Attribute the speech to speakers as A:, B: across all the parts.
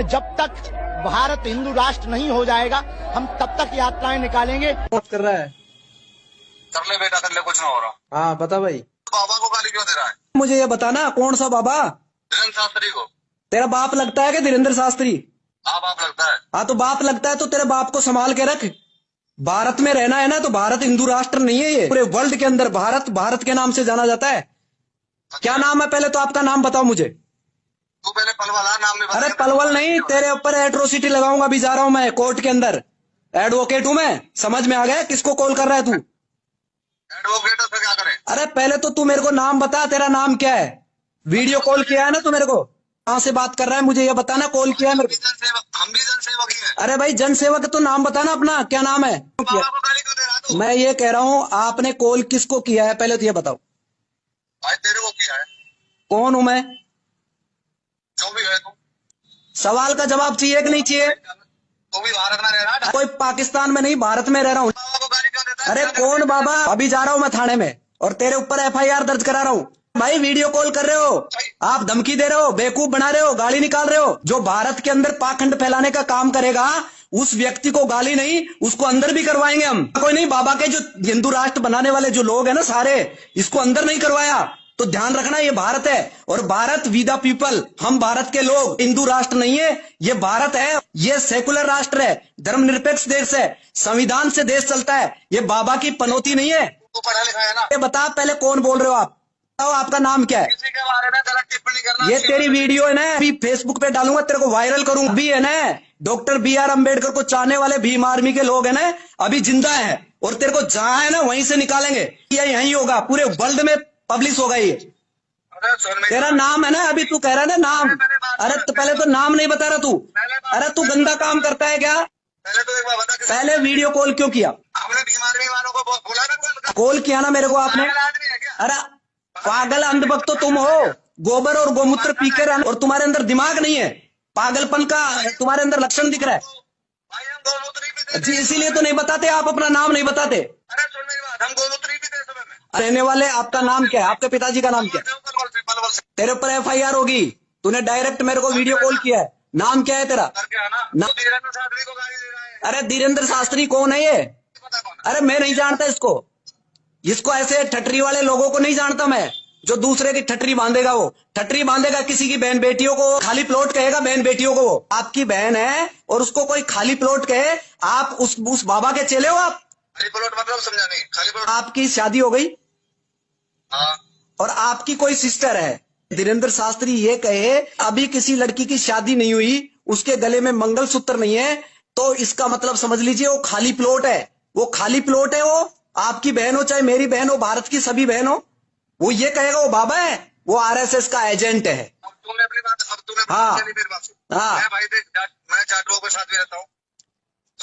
A: जब तक भारत हिंदू राष्ट्र नहीं हो जाएगा हम तब तक यात्राएं निकालेंगे।
B: बात कर रहा है,
C: कर ले बेटा, कर ले, कुछ ना हो रहा।
B: हाँ बता भाई।
C: बाबा को गाली क्यों दे रहा है?
B: मुझे ये बताना कौन सा बाबा?
C: धीरेन्द्र शास्त्री को।
B: तेरा बाप लगता है कि धीरेन्द्र शास्त्री?
C: हाँ बाप लगता है।
B: हाँ तो बाप लगता है तो तेरे बाप को संभाल के रख। भारत में रहना है ना, तो भारत हिंदू राष्ट्र नहीं है, ये पूरे वर्ल्ड के अंदर भारत भारत के नाम से जाना जाता है। क्या नाम है पहले तो आपका नाम बताओ मुझे।
C: तू पहले पलवल नाम नहीं बता।
B: अरे पलवल नहीं, तेरे ऊपर एट्रोसिटी लगाऊंगा। अभी जा रहा हूं मैं कोर्ट के अंदर, एडवोकेट हूं मैं। समझ में आ गया किसको कॉल कर रहा है तू?
C: एडवोकेट पे क्या करे?
B: अरे पहले तो तू मेरे को नाम बता, तेरा नाम क्या है? वीडियो कॉल किया है ना तू मेरे को? कहाँ से बात कर रहा है मुझे ये बताना। कॉल किया है मेरे को?
C: हम भी जनसेवक ही हैं।
B: अरे भाई जनसेवक तो नाम बताना अपना, क्या नाम है?
C: बाबा को गाली क्यों दे रहा तू?
B: मैं ये कह रहा हूँ आपने कॉल किसको किया है पहले तो ये बताओ।
C: भाई तेरे को किया है।
B: कौन हूं मैं?
C: जो भी है तू।
B: सवाल का जवाब चाहिए कि नहीं चाहिए?
C: तू भी भारत में रह रहा है।
B: कोई पाकिस्तान में नहीं, भारत में रह रहा हूँ।
C: बाबा को गाली क्यों देता है?
B: अरे कौन बाबा? अभी जा रहा हूँ मैं थाने में और तेरे ऊपर FIR दर्ज करा रहा हूँ। भाई वीडियो कॉल कर रहे हो आप, धमकी दे रहे हो, बेवकूफ बना रहे हो, गाली निकाल रहे हो। जो भारत के अंदर पाखंड फैलाने का काम करेगा उस व्यक्ति को गाली नहीं, उसको अंदर भी करवाएंगे हम। कोई नहीं, बाबा के जो हिंदू राष्ट्र बनाने वाले जो लोग हैं ना सारे, इसको अंदर नहीं करवाया तो ध्यान रखना ये भारत है और भारत वी द पीपल। हम भारत के लोग, हिंदू राष्ट्र नहीं है ये, भारत है। ये सेकुलर राष्ट्र है, धर्मनिरपेक्ष देश है, संविधान से देश चलता है। ये बाबा की पनौती नहीं है।
C: तू पढ़ा लिखा है ना?
B: ये बता पहले कौन बोल रहे हो आप? बताओ आपका नाम क्या है?
C: किसी के बारे में गलत टिप्पणी करना।
B: ये तेरी वीडियो है ना, अभी फेसबुक पे डालूंगा, तेरे को वायरल करूंगा। अभी है ना डॉक्टर BR अम्बेडकर को चाहने वाले भीम आर्मी के लोग है ना, अभी जिंदा है और तेरे को जहां है ना वहीं से निकालेंगे। ये यही होगा, पूरे वर्ल्ड में पब्लिश होगा ये। तेरा नाम है ना, अभी तू कह रहा है ना नाम। अरे तो पहले तो नाम नहीं बता रहा तू। अरे तू गंदा काम करता है क्या?
C: पहले तो एक बार बता।
B: पहले वीडियो कॉल क्यों किया?
C: हमने भीम आर्मी वालों को बहुत बोला ना।
B: कॉल किया ना मेरे को आपने?
C: आदमी है क्या?
B: अरे पागल अंधभक्त तो तुम हो, गोबर और गोमूत्र पीकर, और तुम्हारे अंदर दिमाग नहीं है। पागलपन का तुम्हारे अंदर लक्षण दिख रहा है
C: भाई हम गोमूत्र ही पीते
B: जी, इसीलिए तो नहीं बताते आप, अपना नाम नहीं बताते।
C: अरे सुन मेरी बात, हम गोमूत्र ही पीते समय में।
B: रहने वाले आपका नाम क्या है? आपके पिताजी का नाम क्या है?
C: पलवल से
B: तेरे ऊपर FIR होगी। तूने डायरेक्ट मेरे को वीडियो कॉल किया है। नाम क्या है तेरा?
C: करके आना।
B: ना-
C: धीरेन्द्र शास्त्री को गाली दे रहा है।
B: अरे धीरेन्द्र शास्त्री कौन है ये?
C: पता कौन है?
B: अरे मैं नहीं जानता इसको। इसको ऐसे ठटरी वाले लोगों को नहीं जानता मैं, जो दूसरे की ठटरी बांधेगा। वो ठटरी बांधेगा किसी की बहन बेटियों को, खाली प्लॉट कहेगा बहन बेटियों को। वो आपकी बहन है और उसको कोई खाली प्लॉट कहे, आप उस बाबा के चेले हो आप?
C: खाली प्लॉट मतलब समझा नहीं। खाली प्लॉट।
B: आपकी शादी हो गई
C: हाँ।
B: और आपकी कोई सिस्टर है। धीरेन्द्र शास्त्री ये कहे अभी किसी लड़की की शादी नहीं हुई, उसके गले में मंगलसूत्र नहीं है, तो इसका मतलब समझ लीजिए वो खाली प्लॉट है। वो खाली प्लॉट है। वो आपकी बहन हो चाहे मेरी बहन हो, भारत की सभी बहन हो, वो ये कहेगा वो बाबा है, वो RSS का एजेंट है।
C: अब तूने अपनी बात, अब तूने
B: हाँ।
C: मेरी बात सुन।
B: हाँ।
C: मैं भाई देख, मैं जाटुओं के साथ भी रहता हूँ।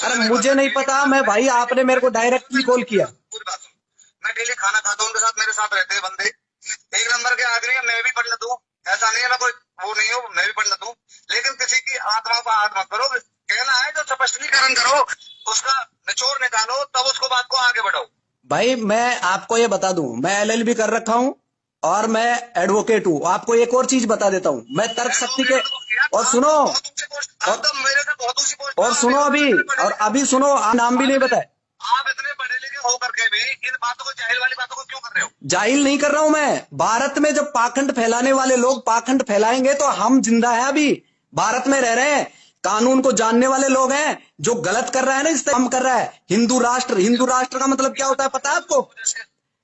B: अरे मुझे नहीं पता, मैं भाई आपने मेरे को डायरेक्टली कॉल किया।
C: पूरी बात सुन। मैं डेली खाना खाता हूँ, उनके साथ मेरे साथ रहते हैं बंदे, एक नंबर के आदमी है। मैं भी पंडित हूँ, ऐसा नहीं है मैं कोई वो नहीं हूँ, मैं भी पंडित हूँ। लेकिन किसी की आत्मा को आहत मत करो। कहना है जो स्पष्टीकरण करो, उसका निचोड़ निकालो, तब उसको बात को आगे बढ़ाओ।
B: भाई मैं आपको ये बता दूं, मैं LLB कर रखा हूं और मैं एडवोकेट हूं। आपको एक और चीज बता देता हूं, मैं तर्क शक्ति के, और सुनो और सुनो अभी सुनो, नाम भी नहीं बताए।
C: आप इतने पढ़े लिखे हो करके भी इन बातों को, जाहिल वाली बातों को क्यों कर रहे हो?
B: जाहिल नहीं कर रहा हूं मैं। भारत में जब पाखंड फैलाने वाले लोग पाखंड फैलाएंगे तो हम जिंदा है, अभी भारत में रह रहे हैं, कानून को जानने वाले लोग हैं। जो गलत कर रहा है ना, इस काम कर रहा है। हिंदू राष्ट्र का मतलब क्या होता है पता है आपको?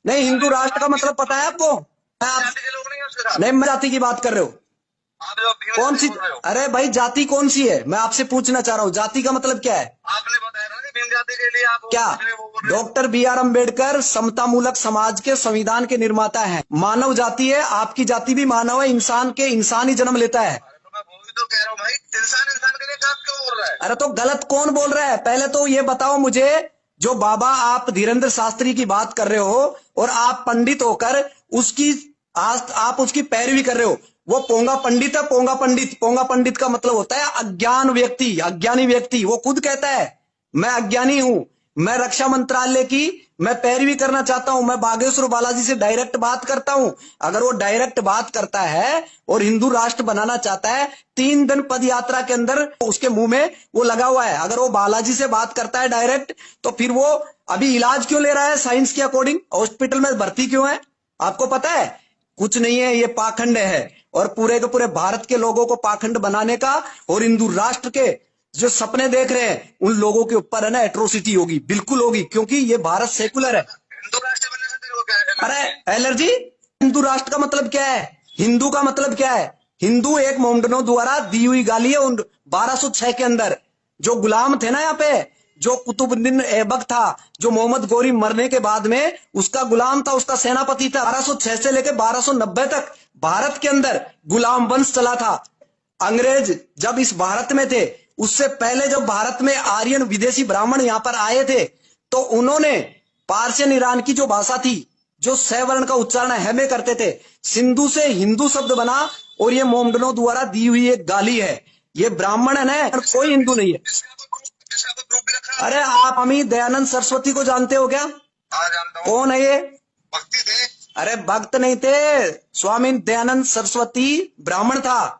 B: नहीं, हिंदू राष्ट्र का मतलब पता है आपको?
C: जाति के लोग नहीं है उसके साथ।
B: नहीं, मैं जाति की बात कर रहे हो।
C: आप जो भीम
B: कौन सी?
C: बोल रहे हो।
B: अरे भाई जाति कौन सी है, मैं आपसे पूछना चाह रहा हूँ। जाति का मतलब क्या है?
C: आपने बताया ना कि भीम जाति के लिए आप
B: क्या?
C: वो बोल रहे हो।
B: डॉक्टर BR अम्बेडकर समतामूलक समाज के संविधान के निर्माता हैं। मानव जाति है, आपकी जाति भी मानव है, इंसान ही जन्म लेता है।
C: तो मैं वो भी तो कह रहा हूँ भाई, इंसान के लिए काम क्यों बोल रहा है?
B: अरे तो गलत कौन बोल रहा है? पहले तो ये बताओ मुझे, जो बाबा आप धीरेन्द्र शास्त्री की बात कर रहे हो और आप पंडित होकर आप उसकी पैरवी कर रहे हो, वो पोंगा पंडित है। पोंगा पंडित का मतलब होता है अज्ञानी व्यक्ति। वो खुद कहता है मैं अज्ञानी हूं, मैं रक्षा मंत्रालय की मैं पैरवी करना चाहता हूं, मैं बागेश्वर बालाजी से डायरेक्ट बात करता हूं। अगर वो डायरेक्ट बात करता है और हिंदू राष्ट्र बनाना चाहता है, 3 दिन पद यात्रा के अंदर उसके मुंह में वो लगा हुआ है, अगर वो बालाजी से बात करता है डायरेक्ट, तो फिर वो अभी इलाज क्यों ले रहा है साइंस के अकॉर्डिंग? हॉस्पिटल में भर्ती क्यों है? आपको पता है? कुछ नहीं है, ये पाखंड है। और पूरे के पूरे भारत के लोगों को पाखंड बनाने का और हिंदू राष्ट्र के जो सपने देख रहे हैं उन लोगों के ऊपर है ना एट्रोसिटी होगी, बिल्कुल होगी, क्योंकि ये भारत सेकुलर है।
C: हिंदू राष्ट्र बनने से तेरे को क्या है?
B: अरे एलर्जी, हिंदू राष्ट्र का मतलब क्या है? हिंदू का मतलब क्या है? हिंदू एक मोमडनों द्वारा दी हुई गाली है। 1206 के अंदर जो गुलाम थे ना, यहाँ पे जो कुतुबुद्दीन ऐबक था, जो मोहम्मद गोरी मरने के बाद में उसका गुलाम था, उसका सेनापति था, 1206 से लेकर 1290 तक भारत के अंदर गुलाम वंश चला था। अंग्रेज जब इस भारत में थे, उससे पहले जब भारत में आर्यन विदेशी ब्राह्मण यहां पर आए थे, तो उन्होंने पार्शियन ईरान की जो भाषा थी, जो सवर्ण का उच्चारण है में करते थे, सिंधु से हिंदू शब्द बना, और ये मोमडनों द्वारा दी हुई एक गाली है। ये ब्राह्मण है ना, कोई हिंदू नहीं है।
C: इसका कोई प्रूफ भी रखा है?
B: अरे आप अमी दयानंद सरस्वती को जानते हो क्या?
C: हाँ जानता हूँ।
B: कौन है ये?
C: भक्ति थे।
B: अरे भक्त नहीं थे, स्वामी दयानंद सरस्वती ब्राह्मण था।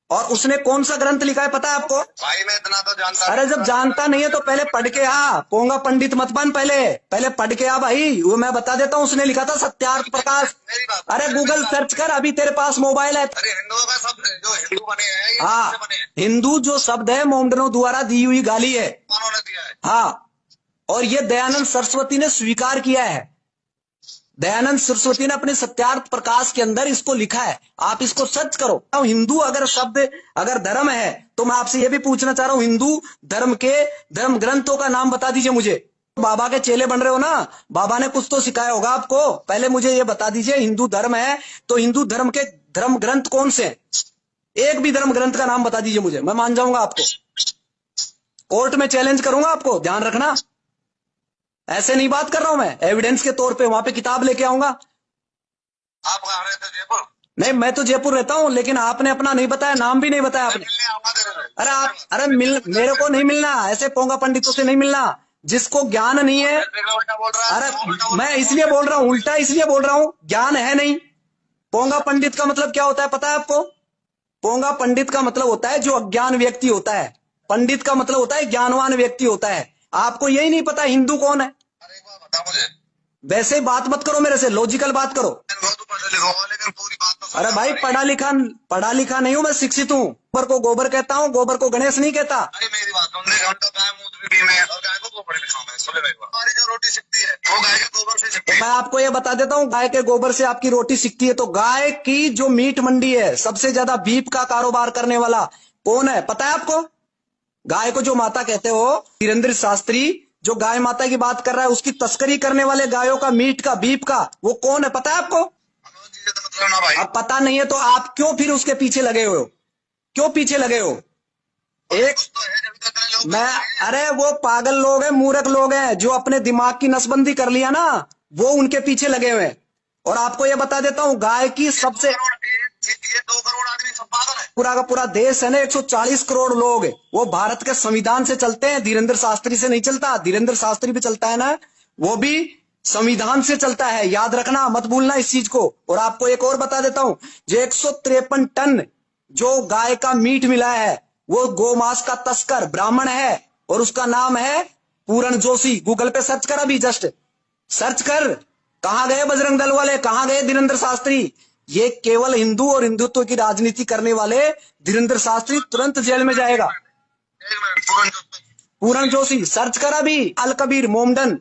B: और उसने कौन सा ग्रंथ लिखा है पता है आपको?
C: भाई मैं इतना तो जानता।
B: अरे जब जानता नहीं है तो पहले पढ़ के आ, पोंगा पंडित मत बन, पहले पढ़ के आ भाई। वो मैं बता देता हूँ, उसने लिखा था सत्यार्थ प्रकाश।
C: मेरी बात,
B: अरे गूगल सर्च कर, अभी तेरे पास मोबाइल है।
C: अरे हिंदुओं का शब्द जो हिंदू बने हैं, ये
B: हाँ,
C: किससे बने हैं?
B: हिंदू जो शब्द है मोमडनों द्वारा दी हुई गाली है।
C: उन्होंने दिया है।
B: हाँ, और ये दयानंद सरस्वती ने स्वीकार किया है। दयानंद सरस्वती ने अपने सत्यार्थ प्रकाश के अंदर इसको लिखा है, आप इसको सर्च करो। हिंदू अगर शब्द, अगर धर्म है, तो मैं आपसे ये भी पूछना चाह रहा हूं, हिंदू धर्म के धर्म ग्रंथों का नाम बता दीजिए मुझे। बाबा के चेले बन रहे हो ना, बाबा ने कुछ तो सिखाया होगा आपको। पहले मुझे ये बता दीजिए, हिंदू धर्म है तो हिंदू धर्म के धर्म ग्रंथ कौन से हैं? एक भी धर्म ग्रंथ का नाम बता दीजिए मुझे, मैं मान जाऊंगा आपको। कोर्ट में चैलेंज करूंगा आपको, ध्यान रखना। ऐसे नहीं बात कर रहा हूं मैं, एविडेंस के तौर पे वहां पे किताब लेके आऊंगा।
C: आप कहाँ रहते थे? जयपुर?
B: नहीं, मैं तो जयपुर रहता हूं, लेकिन आपने अपना नहीं बताया, नाम भी नहीं बताया आपने।
C: मिलने आऊंगा तेरे से।
B: अरे आप, अरे मेरे को नहीं मिलना, ऐसे पोंगा पंडितों से नहीं मिलना, जिसको ज्ञान नहीं है।
C: उल्टा बोल रहा है।
B: अरे मैं इसलिए बोल रहा हूँ, उल्टा इसलिए बोल रहा हूँ, ज्ञान है नहीं। पोंगा पंडित का मतलब क्या होता है पता है आपको? पोंगा पंडित का मतलब होता है जो अज्ञान व्यक्ति होता है। पंडित का मतलब होता है ज्ञानवान व्यक्ति होता है। आपको यही नहीं पता हिंदू कौन है?
C: अरे एक बात बता मुझे।
B: वैसे ही बात मत करो मेरे से, लॉजिकल बात करो।
C: बहुत पढ़ा लिखा हुआ, लेकिन पूरी बात तो सुन।
B: अरे भाई पढ़ा लिखा नहीं हूं मैं, शिक्षित हूँ। गोबर को गोबर कहता हूँ, गोबर को गणेश नहीं कहता।
C: अरे मेरी बात सुन, देख हम तो गाय मूत्र भी में और गाय को गोबर भी खाओ। मैं सुन ले, हमारी जो रोटी सिकती है वो गाय के गोबर से सिकती है।
B: मैं आपको ये बता देता हूँ, गाय के गोबर से आपकी रोटी सिकती है। तो गाय की जो मीट मंडी है, सबसे ज्यादा बीफ का कारोबार करने वाला कौन है पता है आपको? गाय को जो माता कहते हो, धीरेन्द्र शास्त्री जो गाय माता की बात कर रहा है, उसकी तस्करी करने वाले गायों का मीट का बीफ का वो कौन है पता है आपको?
C: मतलब ना भाई।
B: अब पता नहीं है तो आप क्यों फिर उसके पीछे लगे हो? क्यों पीछे लगे हो? एक
C: तो है जब तक लोग
B: मैं, अरे वो पागल लोग हैं, मूर्ख लोग हैं, जो अपने दिमाग की नसबंदी कर लिया ना, वो उनके पीछे लगे हुए हैं। और आपको ये बता देता हूँ, गाय की सबसे,
C: ये 2 करोड़ आदमी सब पागल है।
B: पूरा का पूरा देश है ना, 140 करोड़ लोग, वो भारत के संविधान से चलते हैं। धीरेन्द्र शास्त्री से नहीं चलता। धीरेन्द्र शास्त्री भी चलता है ना, वो भी संविधान से चलता है, याद रखना, मत भूलना इस चीज को। और आपको एक और बता देता हूं, जो 153 टन जो गाय का मीट मिला है, वो गोमांस का तस्कर ब्राह्मण है, और उसका नाम है पूरण जोशी। गूगल पे सर्च कर, अभी जस्ट सर्च कर। कहां गए बजरंग दल वाले, कहां गए धीरेन्द्र शास्त्री? ये केवल हिंदू और हिंदुत्व की राजनीति करने वाले धीरेन्द्र शास्त्री तुरंत जेल में जाएगा।
C: एक मिनट,
B: पूरण जोशी सर्च कर अभी, अल कबीर मोमडन।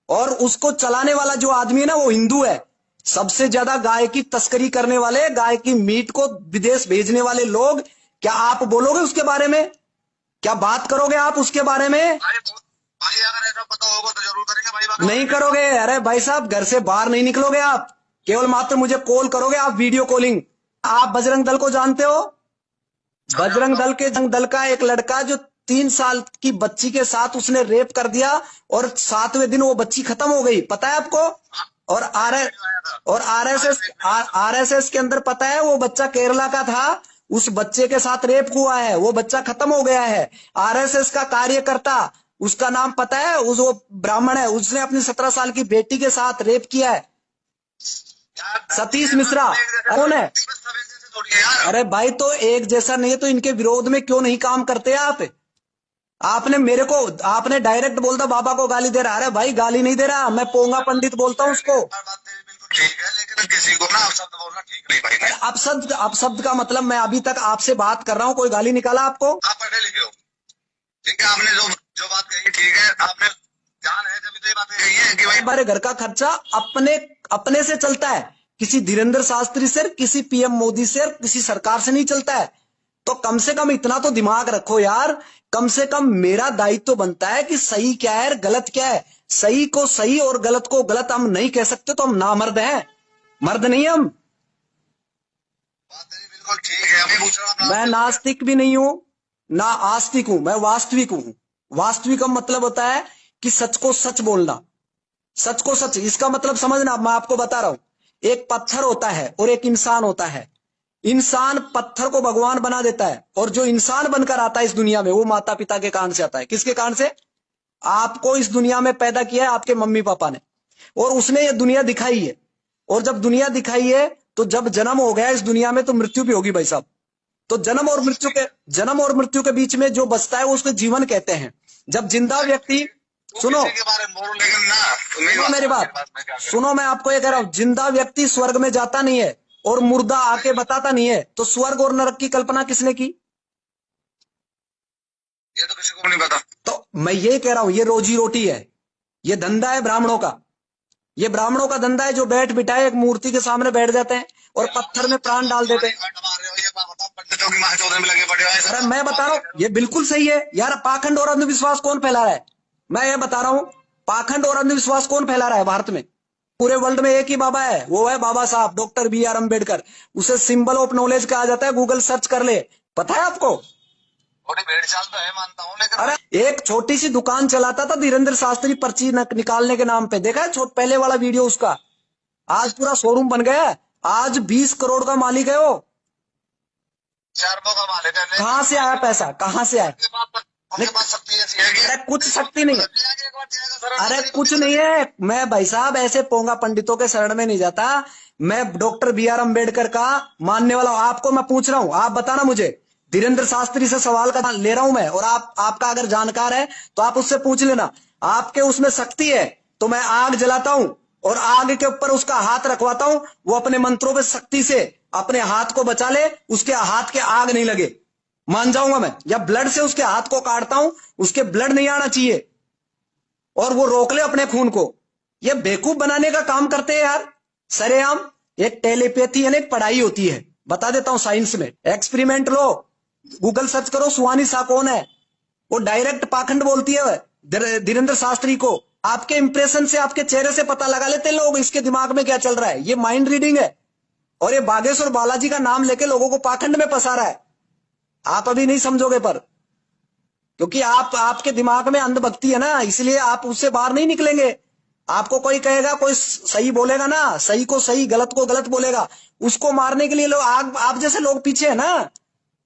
B: और उसको चलाने वाला जो आदमी है ना, वो हिंदू है। सबसे ज्यादा गाय की तस्करी करने वाले, गाय की मीट को विदेश भेजने वाले लोग। क्या आप बोलोगे उसके बारे में? क्या बात करोगे आप उसके बारे में?
C: भाई अगर ऐसा पता होगा तो जरूर करेंगे भाई।
B: नहीं करोगे। अरे भाई साहब, घर से बाहर नहीं निकलोगे आप, केवल मात्र मुझे कॉल करोगे आप, वीडियो कॉलिंग। आप बजरंग दल को जानते हो? बजरंग दल का एक लड़का जो 3 साल की बच्ची के साथ उसने रेप कर दिया, और 7वें दिन वो बच्ची खत्म हो गई, पता है आपको? और आरएसएस के अंदर पता है, वो बच्चा केरला का था, उस बच्चे के साथ रेप हुआ है, वो बच्चा खत्म हो गया है। आरएसएस का कार्यकर्ता उसका नाम पता है? उस वो ब्राह्मण है, उसने अपनी 17 साल की बेटी के साथ रेप किया है। सतीश मिश्रा कौन है? अरे भाई तो एक जैसा नहीं है तो इनके विरोध में क्यों नहीं काम करते आप? आपने मेरे को, आपने डायरेक्ट बोलता बाबा को गाली दे रहा। अरे भाई गाली नहीं दे रहा, मैं पोंगा पंडित बोलता हूँ उसको।
C: ठीक है, लेकिन किसी को ना अपशब्द बोलना ठीक नहीं भाई।
B: अपशब्द का मतलब, मैं अभी तक आपसे बात कर रहा हूँ, कोई गाली निकाला आपको?
C: आप पढ़े लिखे हो, ठीक है, आपने जो बात कही ठीक है, आपने ध्यान है जब तो ये बातें कही है कि भाई
B: हमारे घर का खर्चा अपने से चलता है, किसी धीरेन्द्र शास्त्री से, किसी पीएम मोदी से, किसी सरकार से नहीं चलता है। तो कम से कम इतना तो दिमाग रखो यार। कम से कम मेरा दायित्व तो बनता है कि सही क्या है, गलत क्या है। सही को सही और गलत को गलत हम नहीं कह सकते तो हम नामर्द हैं, मर्द नहीं हम।
C: बात बिल्कुल ठीक है। अभी पूछ रहा हूं,
B: मैं नास्तिक भी नहीं हूं ना आस्तिक हूं, मैं वास्तविक हूं। वास्तविक का मतलब होता है कि सच को सच बोलना, सच को सच। इसका मतलब समझना, मैं आपको बता रहा हूं, एक पत्थर होता है और एक इंसान होता है। इंसान पत्थर को भगवान बना देता है, और जो इंसान बनकर आता है इस दुनिया में वो माता पिता के कारण से आता है। किसके कारण से? आपको इस दुनिया में पैदा किया है आपके मम्मी पापा ने, और उसने ये दुनिया दिखाई है। और जब दुनिया दिखाई है तो जब जन्म हो गया इस दुनिया में तो मृत्यु भी होगी भाई साहब। तो जन्म और मृत्यु के बीच में जो बचता है वो उसको जीवन कहते हैं। जब जिंदा व्यक्ति, सुनो
C: के बारे में बोलो, लेकिन ना
B: मेरी बात सुनो, मैं आपको ये कह रहा हूं, जिंदा व्यक्ति स्वर्ग में जाता नहीं है और मुर्दा आके बताता नहीं है। तो स्वर्ग और नरक की कल्पना किसने की?
C: ये तो किसी को नहीं पता।
B: तो मैं ये कह रहा हूं, ये रोजी रोटी है, ये धंधा है ब्राह्मणों का। ये ब्राह्मणों का धंधा है, जो बैठ बिठाए एक मूर्ति के सामने बैठ जाते हैं और पत्थर में प्राण डाल देते हैं। अरे मैं बता रहा हूँ, ये बिल्कुल सही है यार। पाखंड और अंधविश्वास कौन फैला रहा है? मैं ये बता रहा हूँ, पाखंड और अंधविश्वास कौन फैला रहा है भारत में? पूरे वर्ल्ड में एक ही बाबा है, वो है बाबा साहब डॉक्टर BR अम्बेडकर। उसे सिंबल ऑफ नॉलेज कहा जाता है, गूगल सर्च कर ले, पता है आपको?
C: थोड़ी भेड़ चाल तो है मानता हूँ, लेकिन
B: अरे एक छोटी सी दुकान चलाता था धीरेन्द्र शास्त्री पर्ची निकालने के नाम पे, देखा है पहले वाला वीडियो उसका? आज पूरा शोरूम बन गया है, आज 20 करोड़ का मालिक है वो।
C: 4 का मालिक है।
B: कहाँ से आया पैसा, कहाँ से आया? अरे कुछ शक्ति नहीं है, अरे कुछ नहीं है। मैं भाई साहब ऐसे पोंगा पंडितों के शरण में नहीं जाता। मैं डॉक्टर BR अम्बेडकर का मानने वाला हूं। आपको मैं पूछ रहा हूं, आप बताना मुझे। धीरेन्द्र शास्त्री से सवाल का ले रहा हूं मैं, और आपका अगर जानकार है तो आप उससे पूछ लेना। आपके उसमें शक्ति है तो मैं आग जलाता हूं और आग के ऊपर उसका हाथ रखवाता हूं, वो अपने मंत्रों पे शक्ति से अपने हाथ को बचा ले, उसके हाथ के आग नहीं लगे, मान जाऊंगा मैं। या ब्लड से उसके हाथ को काटता हूं, उसके ब्लड नहीं आना चाहिए और वो रोक ले अपने खून को। ये बेवकूफ बनाने का काम करते हैं यार सरेआम। एक टेलीपैथी यानी एक पढ़ाई होती है, बता देता हूं साइंस में। एक्सपेरिमेंट लो, गूगल सर्च करो, सुहानी शाह कौन है, वो डायरेक्ट पाखंड बोलती है धीरेन्द्र शास्त्री को। आपके इंप्रेशन से, आपके चेहरे से पता लगा लेते हैं लोग इसके दिमाग में क्या चल रहा है। ये माइंड रीडिंग है, और ये बागेश्वर बालाजी का नाम लेके लोगों को पाखंड में फंसा रहा है। आप अभी नहीं समझोगे पर, क्योंकि आपके दिमाग में अंधभक्ति है ना, इसलिए आप उससे बाहर नहीं निकलेंगे। आपको कोई कहेगा, कोई सही बोलेगा ना, सही को सही गलत को गलत बोलेगा, उसको मारने के लिए लोग आप जैसे लोग पीछे है ना।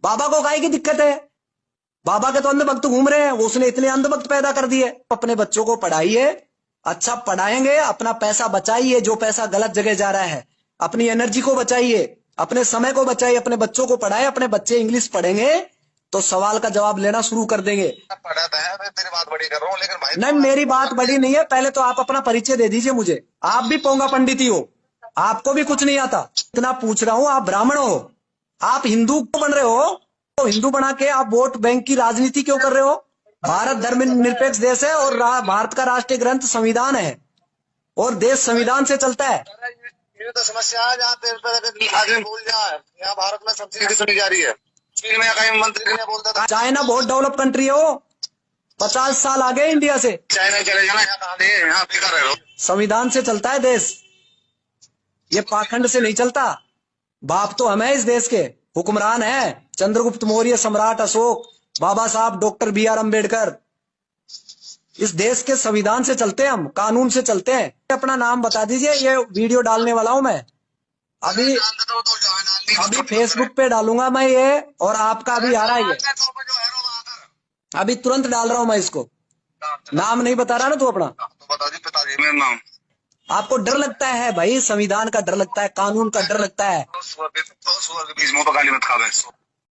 B: बाबा को काहे की दिक्कत है? बाबा के तो अंधभक्त घूम रहे हैं, वो उसने इतने अंधभक्त पैदा कर दिए। अपने बच्चों को पढ़ाइए, अच्छा पढ़ाएंगे, अपना पैसा बचाइए, जो पैसा गलत जगह जा रहा है अपनी एनर्जी को बचाइए, अपने समय को बचाइए, अपने बच्चों को पढ़ाए। अपने बच्चे इंग्लिश पढ़ेंगे तो सवाल का जवाब लेना शुरू कर देंगे।
C: पढ़ाता है, मैं तेरी बात बड़ी कर रहा हूँ, लेकिन भाई
B: नहीं मेरी बात बड़ी नहीं है। पहले तो आप अपना परिचय दे दीजिए मुझे। आप भी पोंगा पंडित ही हो, आपको भी कुछ नहीं आता। इतना पूछ रहा हूँ, आप ब्राह्मण हो, आप हिंदू क्यों बन रहे हो? तो हिंदू बना के आप वोट बैंक की राजनीति क्यों कर रहे हो? भारत धर्मनिरपेक्ष देश है और भारत का राष्ट्रीय ग्रंथ संविधान है, और देश संविधान से चलता है।
C: ये तो समस्या है, जहाँ पे आदमी भूल जाए, यहाँ भारत में सब चीजें सुनी जा रही है। चीन में कहीं मंत्री ने बोलता था,
B: चाइना बहुत डेवलप कंट्री है, वो 50 साल आगे इंडिया से।
C: चाइना चले जाना, यहाँ कहा दे, यहाँ बेकार रह लो।
B: संविधान से चलता है देश, ये पाखंड से नहीं चलता। बाप तो हम है इस देश के, हुक्मरान है चंद्रगुप्त मौर्य, सम्राट अशोक, बाबा साहब डॉक्टर BR अम्बेडकर। इस देश के संविधान से चलते हैं हम, कानून से चलते हैं। अपना नाम बता दीजिए, ये वीडियो डालने वाला हूं मैं अभी फेसबुक पे डालूंगा मैं ये, और आपका अभी आ रहा है ये, अभी तुरंत डाल रहा हूं मैं इसको। नाम नहीं बता रहा ना तू अपना?
C: तो बता दी पिताजी मेरा नाम।
B: आपको डर लगता है भाई, संविधान का डर लगता है, कानून का डर लगता है।
C: तो स्वर्ग के बीच मुंह पर गाली मत खावे।